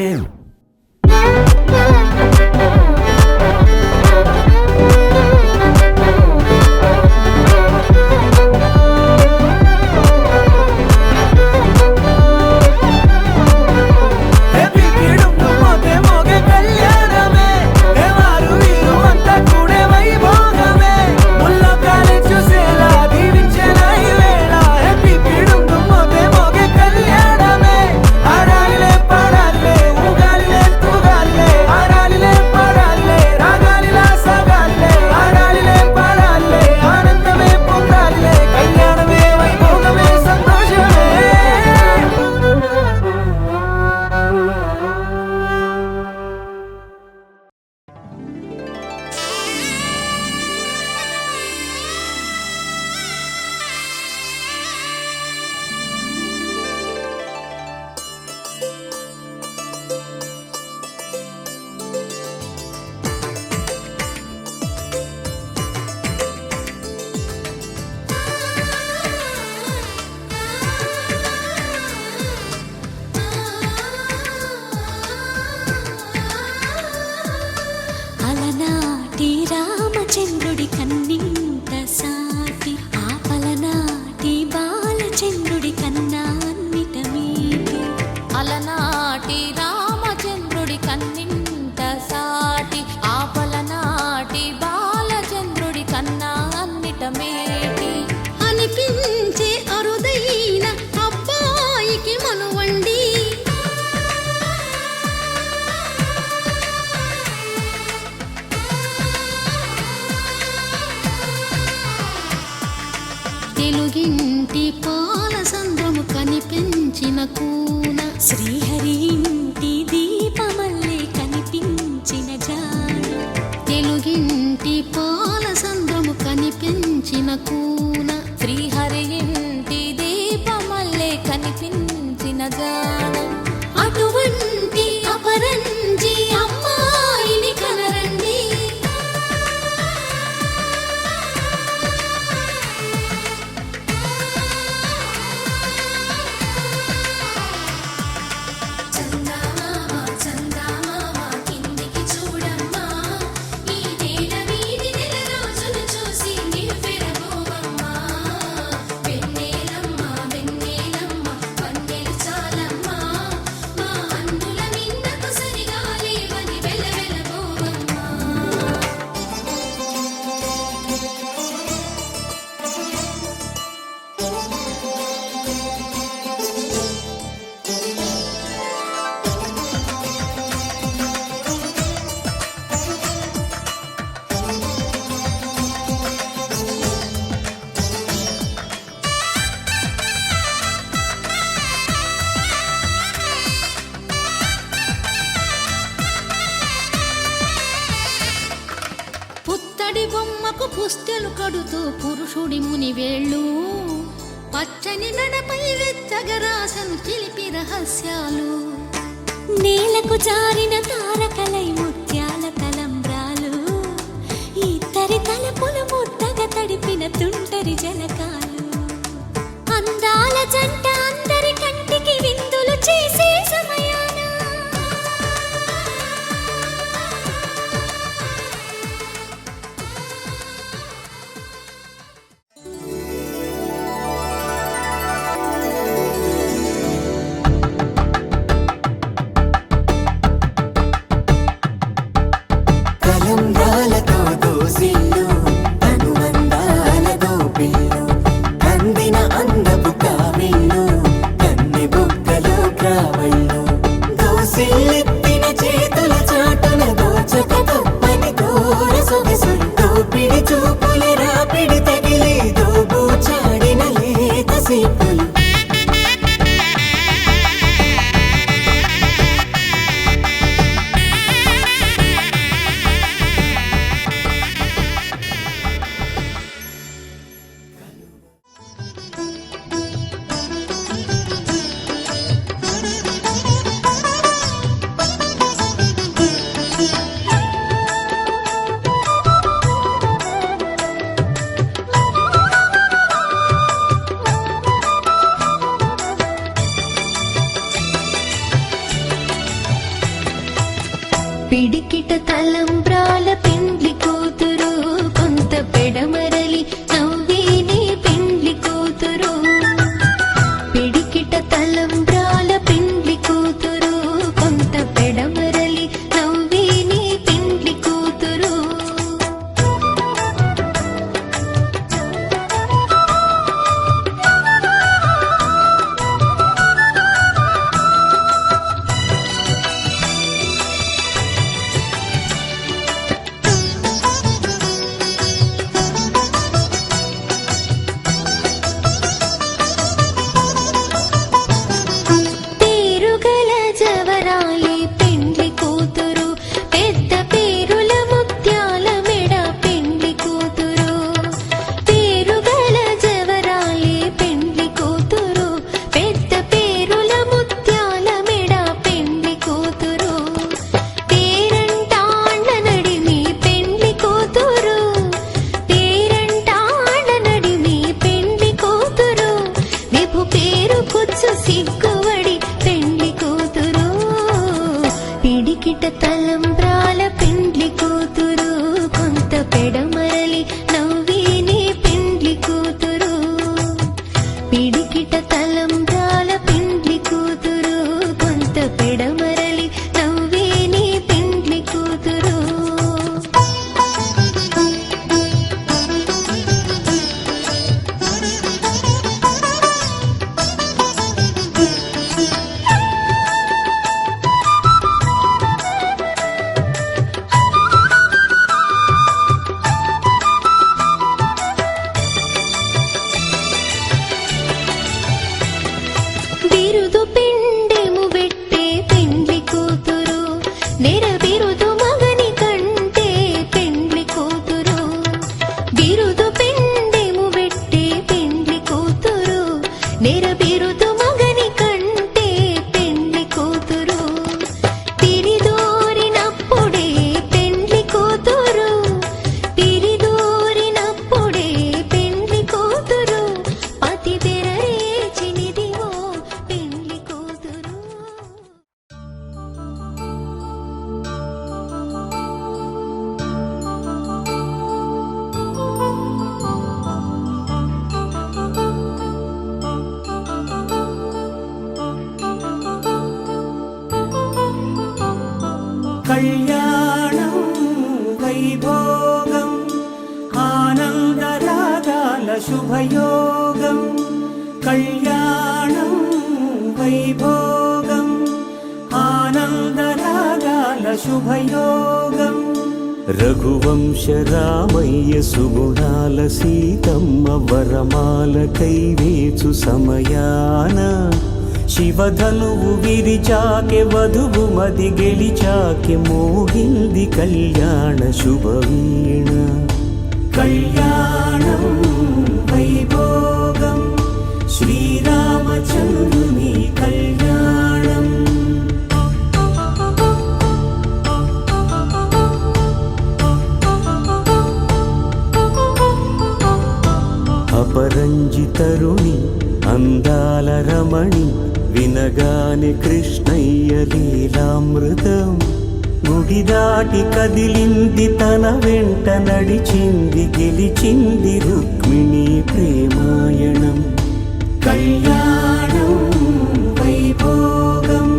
హే పీపీ డుమ్ డుమ్ మోతే మోగే కళ్యాణమే హే వారు వీరు అంతా కూడే వైభోగమే ముల్లోకాలే చూసేలా దీవించేలా ఈ వేళ హే పీపీ డుమ్ డుమ్ మోతే మోగే కళ్యాణమే ఆడాలిలే పాడాలిలే ఊగాలిలే తూగాలిలే ఆడాలిలే పాడాలిలే రాగాలిలా సాగాలిలే ఆడాలిలే పాడాలిలే ఆనందమే పొందాలిలే కళ్యాణమే వైభోగమే సంతోషమే అలనాటి రామచంద్రుడి కన్నింత సాటి ఆపలనాటి బాలచంద్రుడి కన్నా అన్నిట మీటి అలనాటి రామచంద్రుడి కన్నింత సాటి ఆపలనాటి బాలచంద్రుడి కన్నా అన్నిట మేటి అనిపించే అరుదైన అబ్బాయికి మనువండి తెలుగింటి పాల సంద్రము కనిపించిన కూన శ్రీహరి ఇంటి దీపమల్లే కనిపించిన జాడ తెలుగింటి పాల సంద్రము కనిపించిన కూన శ్రీహరి ఇంటి దీపమల్లే కనిపించిన జాడ అటువంటి అపరంజి అమ్మాయిని కనరండి చందమామ చందమామ కిందికి చూ పుత్తడి బొమ్మకు పుస్తెలు కడుతూ పురుషుడి ముని వేళ్ళు పచ్చని మెడపై వెచ్చగరాసను చిలిపి రహస్యాలు నేలకు జారిన తారకలై ముత్యాల తలంబ్రాలు ఇద్దరి తలపులు ముద్దగా తడిపిన తుంటరి జలకాలు అందాల జంట అందరి కంటికి విందులు చేసే సమయాన కలంబ్రాలతో దోసిళ్ళు అనుబంధాలతో పిల్లు కందిన అందపు కావిళ్ళు కన్నె బుక్కలు క్రావళ్ళు దోసిళ్ళెత్తిన చేతుల చాటున దోచక తప్పని దూర సొగసులు దోపిడి చూపుల రాపిడి తగిలి దోబూచాడిన లేత సీపులు పిడికిట తలంబ్రాల పెండ్లి కూతురు కొంత పెడమరలి నవ్విని పెండ్లి కూతురు పిడికిట తలంబ్రాల పెండ్లి కూతురు కొంత పెడమరలి నవ్విని పెండ్లి కూతురు పేరుగల జవరాలి పెండ్లి కూతురు పెద్ద పేరుల ముత్యాల మెడ పెండ్లి కూతురు పేరుగల జవరాలి పెండ్లి కూతురు పెద్ద పేరుల ముత్యాల మెడ పెండ్లి కూతురు పేరంటాళ్ళ నడిమి పెండ్లి కూతురు పేరంటాళ్ళ నడిమి పెండ్లి కూతురు విభు పేరు కుచ్చు సిగ్గువడి పెండ్లి కూతురు పిడికిట తలంబ్రాల పెండ్లి కూతురు కొంత పెడమరలి నవ్విని పెండ్లి కూతురు పిడికిట తలంబ్రాల పెండ్లి కూతురు కొంత పెడమరలి నవ్విని పెండ్లి కూతురు బిరుదు పిండెము పెట్టే పెండ్లి కూతురు నెర బిరుదు మగని కంటే పెండ్లి కూతురు బిరుదు పిండెము పెట్టే పెండ్లి కూతురు నెర బిరుదు మగని కంటే పెండ్లి కూతురు తిరిదోరినప్పుడే పెండ్లి కూతురు తిరిదోరినప్పుడే పెండ్లి కూతురు పతి తెరరేచినిదివో పెండ్లి కూతురు కళ్యాణం వైభోగం ఆనందరాగాల శుభయోగం కళ్యాణం వైభోగం ఆనందరాగాల శుభయోగం రఘువంశ రామయ్య సుగుణాల సీతమ్మ వరమాల కైవేచు సమయాన శివధనువు విరిచాకె వధువు మది గెలిచాకె మోగింది కళ్యాణ శుభవీణ కళ్యాణం వైభోగం శ్రీరామచంద్రుని కళ్యాణం. అపరంజితరుణి అందాల రమణి వినగానే కృష్ణయ్య లీలామృతం. గుడి దాటి కదిలింది తన వెంట నడిచింది గెలిచింది రుక్మిణి ప్రేమాయణం. కళ్యాణం వైభోగం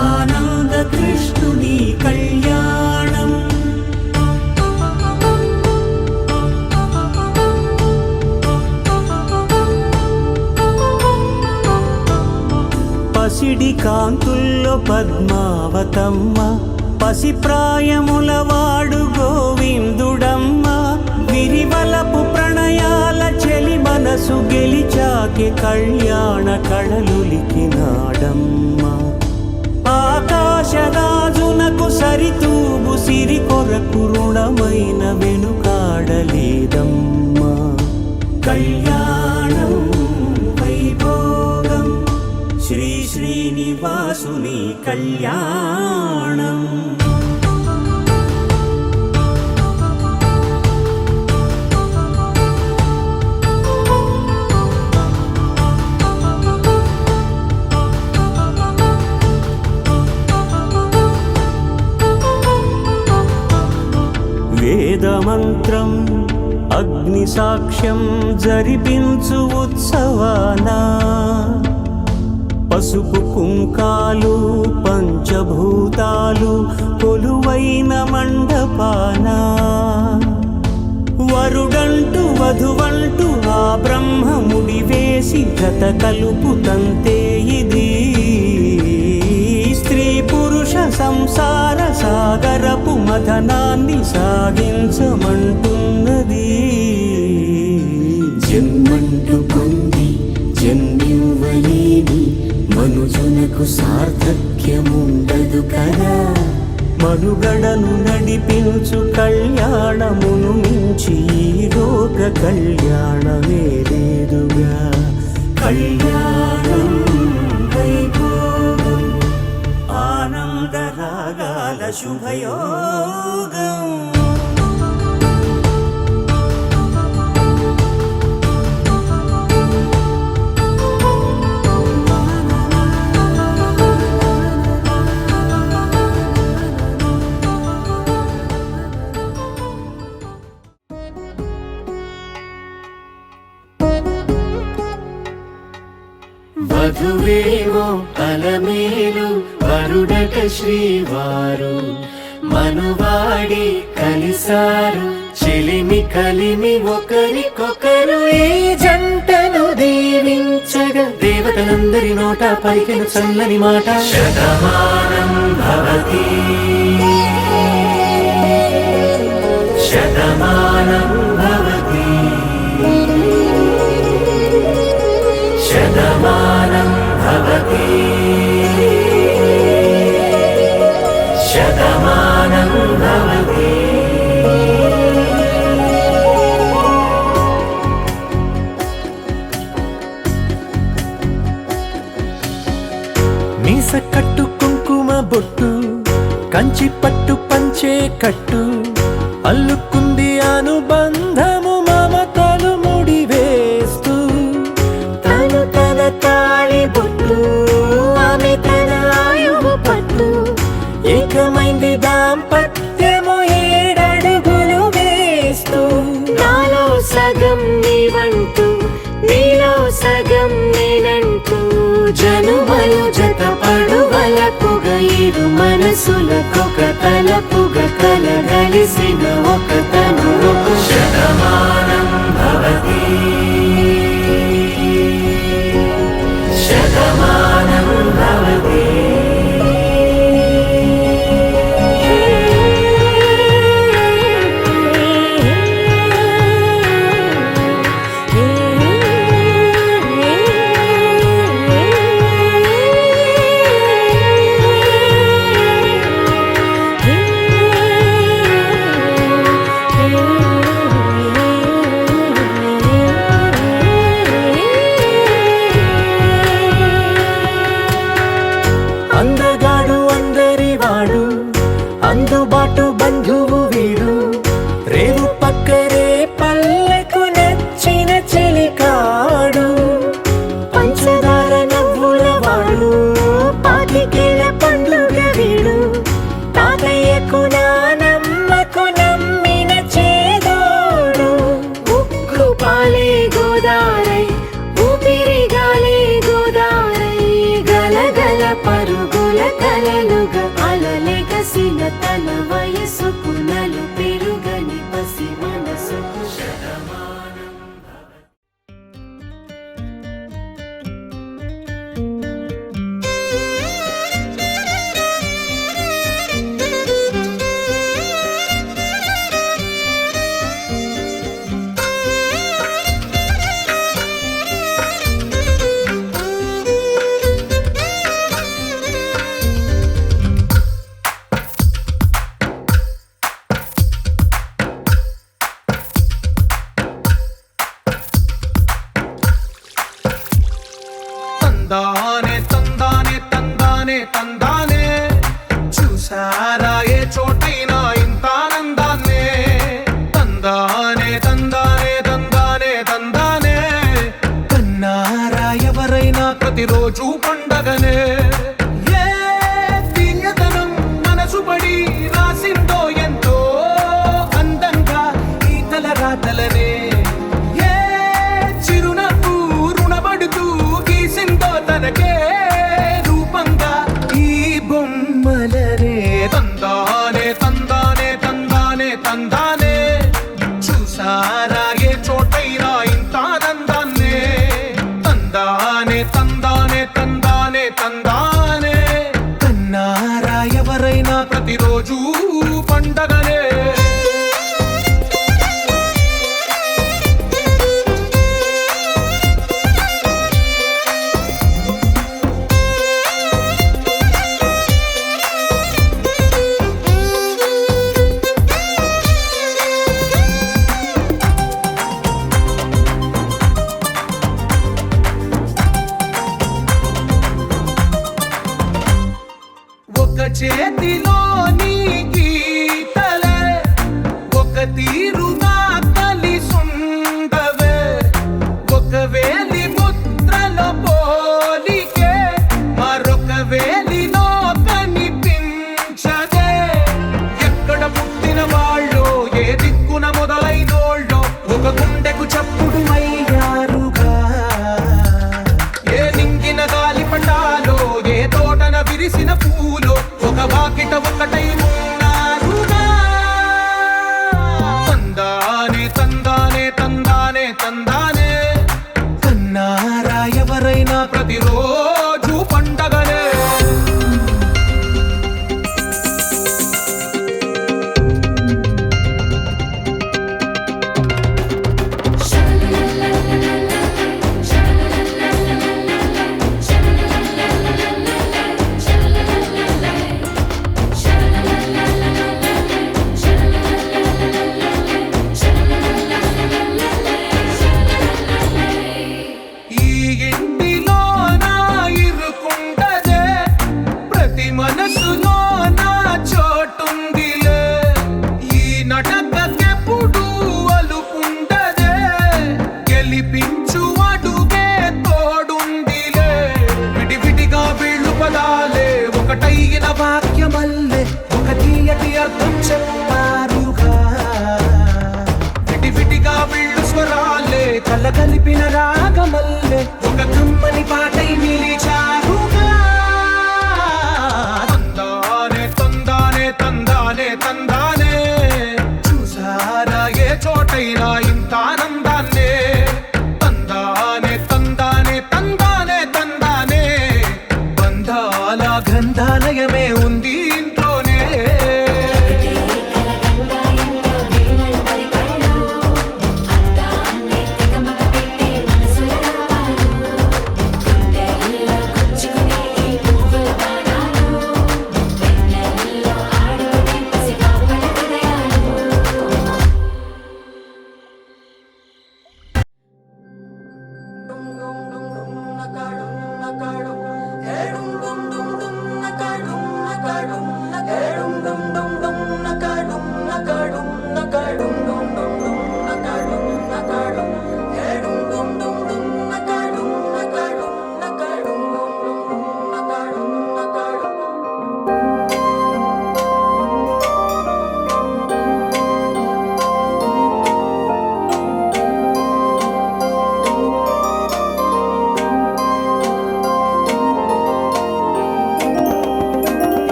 ఆనంద కృష్ణుని కళ్యాణం. పసిడి కాంతుల్లో పద్మావతమ్మ పసిప్రాయముల వాడు గోవిందుడమ్మ. విరివలపు ప్రణయాల చెలి మనసు గెలిచాకే కళ్యాణ కళలులికినాడమ్మ. ఆకాశరాజునకు సరితూబు సిరి కొరకు రుణమైన వెనుకాడలేదమ్మ. కళ్యాణం వైభోగం శ్రీ శ్రీనివాసుని కళ్యాణం. వేదమంత్రం అగ్ని సాక్ష్యం జరిపించు ఉత్సవానా. పసుపు కుంకాలు పంచభూతాలు కొలువైన మండపాన. వరుడంటూ వధువంటూ ఆ బ్రహ్మముడి వేసి జత కలుపుతంతే ఇది. స్త్రీ పురుష సంసార సాగరపు మథనాన్ని సాగించమంటున్నది. జన్మంటూ పొంది జన్మివ్వలేని మనుజునకు సార్థక్యముండదు కదా. మనుగడను నడిపించు కళ్యాణమును మించి ఈ లోక కళ్యాణమే లేదుగా. కళ్యాణం వైభోగం ఆనంద రాగాల శుభయోగం. వధువేమో అలమేలు వరుడట శ్రీవారు. మనువాడి కలిసారు చెలిమి కలిమి ఒకరికొకరు. ఈ జంటను దీవించగా దేవతలందరి నోట పలికిన చల్లని మాట. శతమానం భవతి శతమానం భవతి శతమానం భవతి శతమానం భవతి. మీస కట్టు కుంకుమ బొట్టు కంచి పట్టు పంచే కట్టు అల్లుకుంది అనుబంధము మమతలు ముడివేస్తూ. తను తన తాళి బొట్టు ఆమె తన ఆయువు పట్టు. ఏకమైంది దాంపత్యము 7 అడుగులు వేస్తూ. నాలో సగం నీవంటూ నీలో సగం నేనంటూ జనుమలు జత పడువలపుగా ఇరు మనసులకొక తలపుగా కలగలిసిన ఒక తను. శతమానం భవతి శతమానం భవతి. బంధువు వీడు రేవు పక్కరే పల్లెకు నచ్చిన చెలికాడు పంచదార నవ్వుల వాడు పాతికేల పండుగ వీడు తాతయ్యకు నానమ్మకు నమ్మిన చేదోడు ఉక్కు పాలే గోదారై ఊపిరి గాలే గోదారై గలగల పరుగుల కలలుగా అలలెగసిన తన వయసుకు నలు పెరుగని పసి మనసుకు తందానే తందానే తందానే తందానే చూసారా ఏ చోటైనా ఇంత ఆనందాన్నే తందానే తందానే తందానే తందానే కన్నారా ఎవరైనా ప్రతిరోజు పండగనే ఏ దివ్యతనం మనసు పడి రాసిందో ఎంతో అందంగా ఈ తలరాతలనే ఏ చిరునవ్వు రుణపడుతూ గీసిందో తనకే రూపంగా ఈ బొమ్మలనే తందానే తందానే తందానే తందానే చూసారా ఏ చోటైనా ఇంత ఆనందాన్నే తందానే తందానే తందానే తందానే కన్నారా ఎవరైనా ప్రతిరోజు పండగనే ఒక చేతిలో నీ గీతలే ఒక తీరుగా కలిసుండవే ఒక వేలి ముద్రలో పోలికే మరొక వేలిలో కనిపించదే ఎక్కడ పుట్టిన వాళ్ళో ఏ దిక్కున మొదలైనోళ్ళో ఒక గుండెకు చప్పుడు అయ్యారుగా ఏ నింగిన గాలి పటాలో ఏ తోటన విరిసిన పూలో ఒక వాకిట ఒకటై ఉన్నారుగా తందానే తందానే తందానే తందానే కన్నారా ఎవరైనా ప్రతిరోజు పండగనే ఈ ఇంటిలో నా ఇరుకుండదే ప్రతి మనసులో నా చోటుందిలే ఈ నటకెప్పుడు అలుకుండదే గెలిపించు అడుగే తోడుందిలే విడివిడిగా వీళ్ళు పదాలే ఒకటైన వాక్యమల్లే ఒక తీయటి అర్థం చెప్పారుగా విడివిడిగా వీళ్ళు స్వరాలే కలగలిపిన రాగమల్లే ఒక కమ్మని పాటై నిలిచ